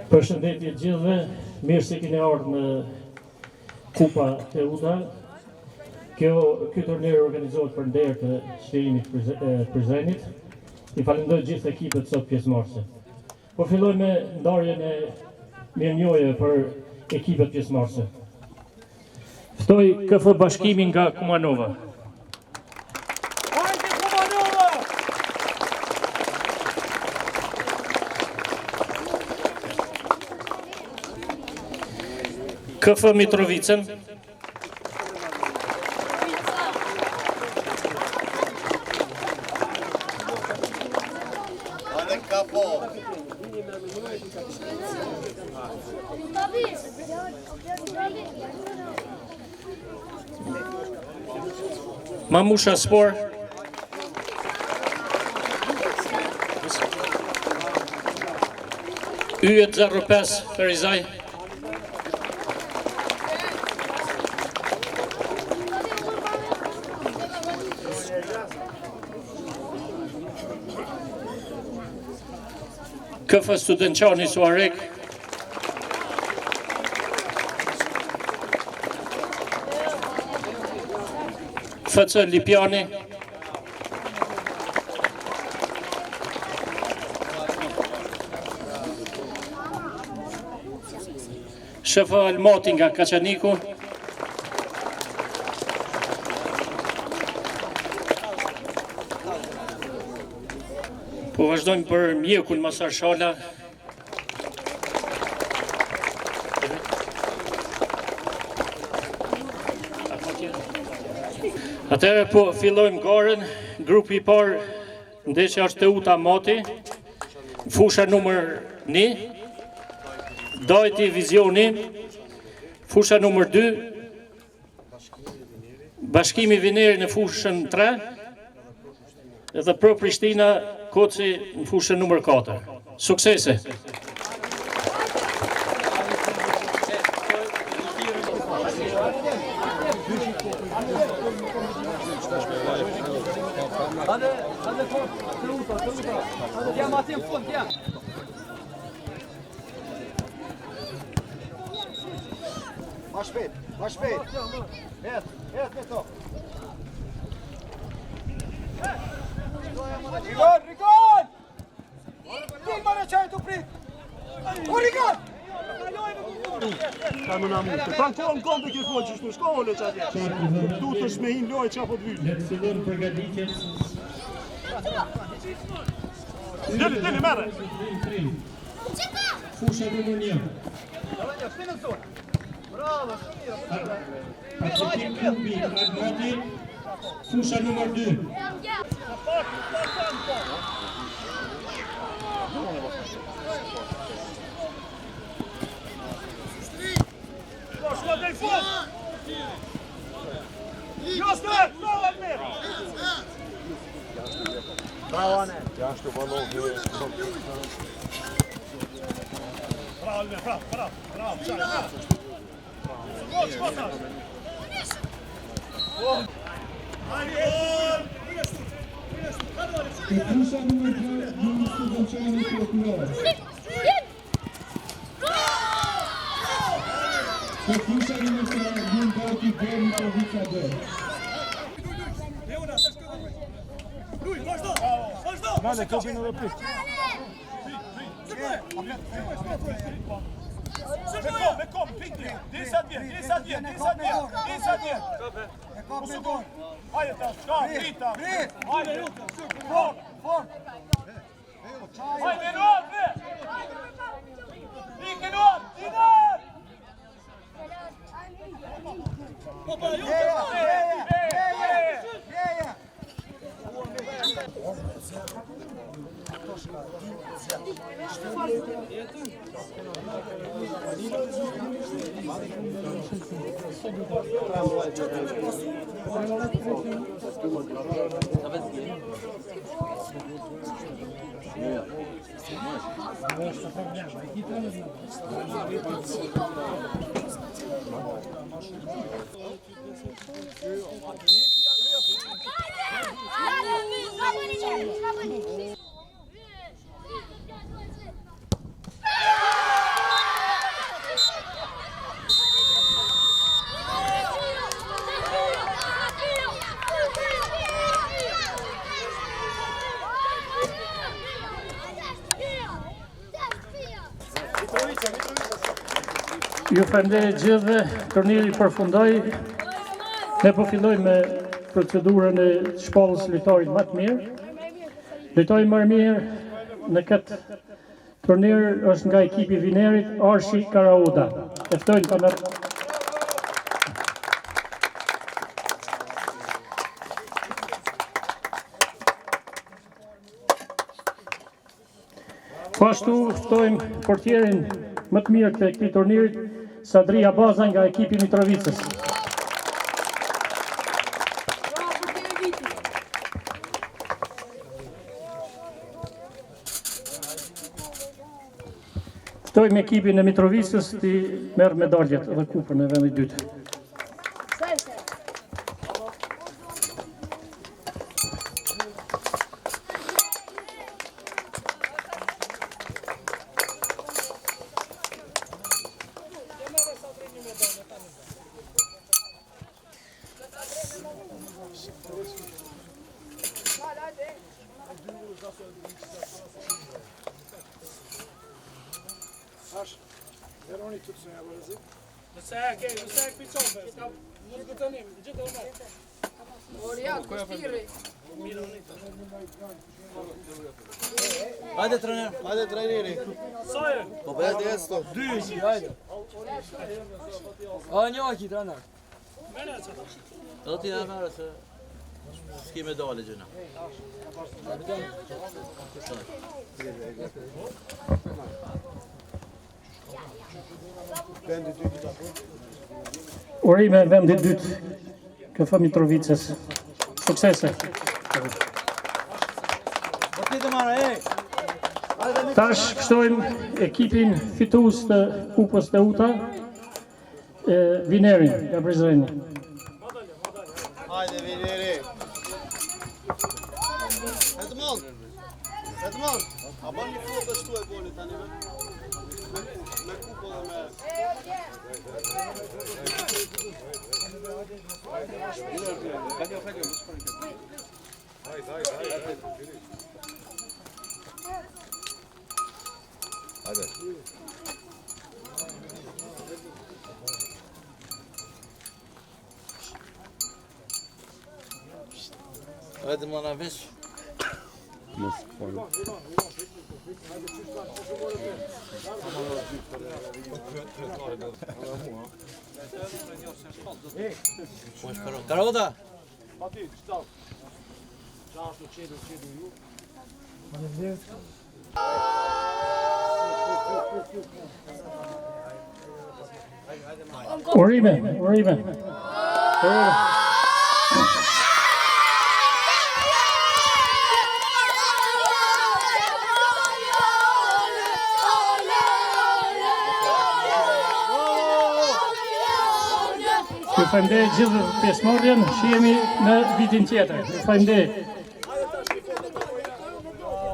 Përshëndetje gjithëve, mirë se keni ardhur në Kupa Teuta. Ky turnir organizohet për nder të Çlirimit Prizrenit. I falenderoj gjithë ekipet sot pjesëmarrëse. Po filloj me ndarjen e mirënjohjeve për ekipet pjesëmarrëse. Ftoj KF Bashkimin nga Kumanova. KF Mitrovicën, Mamusha Spor, Yjet 05 Ferizaj, KF Studençani Suarek, FC Lipjani, SHF Almati nga Kaçaniku, po vazhdojmë për mjekun Masar Shala. Atëherë po fillojmë garën. Grupi I parë ndeshja është Teuta Mati, fusha numër 1, Dajti Vizioni, fusha numër 2, Bashkimi Vineri në fushën 3, edhe Pro Prishtina Koci në fushën numër 4. Suksese! Ma shpejt! Het me to! Rigon! Ti ma në qaj të prit! O Rigon! Ka më namu, të pranë kohë në kom të kërë që shtu shkolle që atje. Du të shmehin lojë që apo të vyllë. Letësillon përgatitjes. Deli, mere! Fusha numër 1. Atletik klubi Almati, fusha numër 2. Bravo, Ane! Jashtë të balon dhe... Fusha numër 3, Juni Studençani Prokuror. Fusha numër 3, Juni Dajti Mitrovica 2. Mane, kopin edhe prit. Me kom, pikli. Disa dje. Hajde ta, shka, prita. Hajde, fort. Hajde, nuat, Ike nuat, Dinar! Ju falenderoj gjithëve, turniri përfundoi. Ne po fillojmë me procedurën e shpallës së lojtarit më të mirë. Lojtari më i mirë në këtë turnir është nga ekipi i Vinerit, Arshi Karauda. E ftojmë ta merr. Po ashtu ftojmë portierin më të mirë të këtij turnirit, Sadria Baza nga ekipi i Mitrovicës. Ftojmë ekipin e Mitrovicës të merr medaljet dhe kupën e vendit dytë. Hajde trajneri. Po bëhet esto. 2, hajde. A njëki trajner. Do t'i na marrë se s'ki medalje gjëna. Urime vendit dytë, KF Mitrovicës. Suksese. Tash ftojmë ekipin fitues të kupës të UTA, Vinerin nga Prizreni. Hajde Vineri. Edmond. A bën një foto shtu e boni tani me kupën dhe me... Hajde më na vesh. Karauda. Urime. Ju falenderoj gjithë pjesëmarrjen, shihemi në vitin tjetër. Ju falenderoj.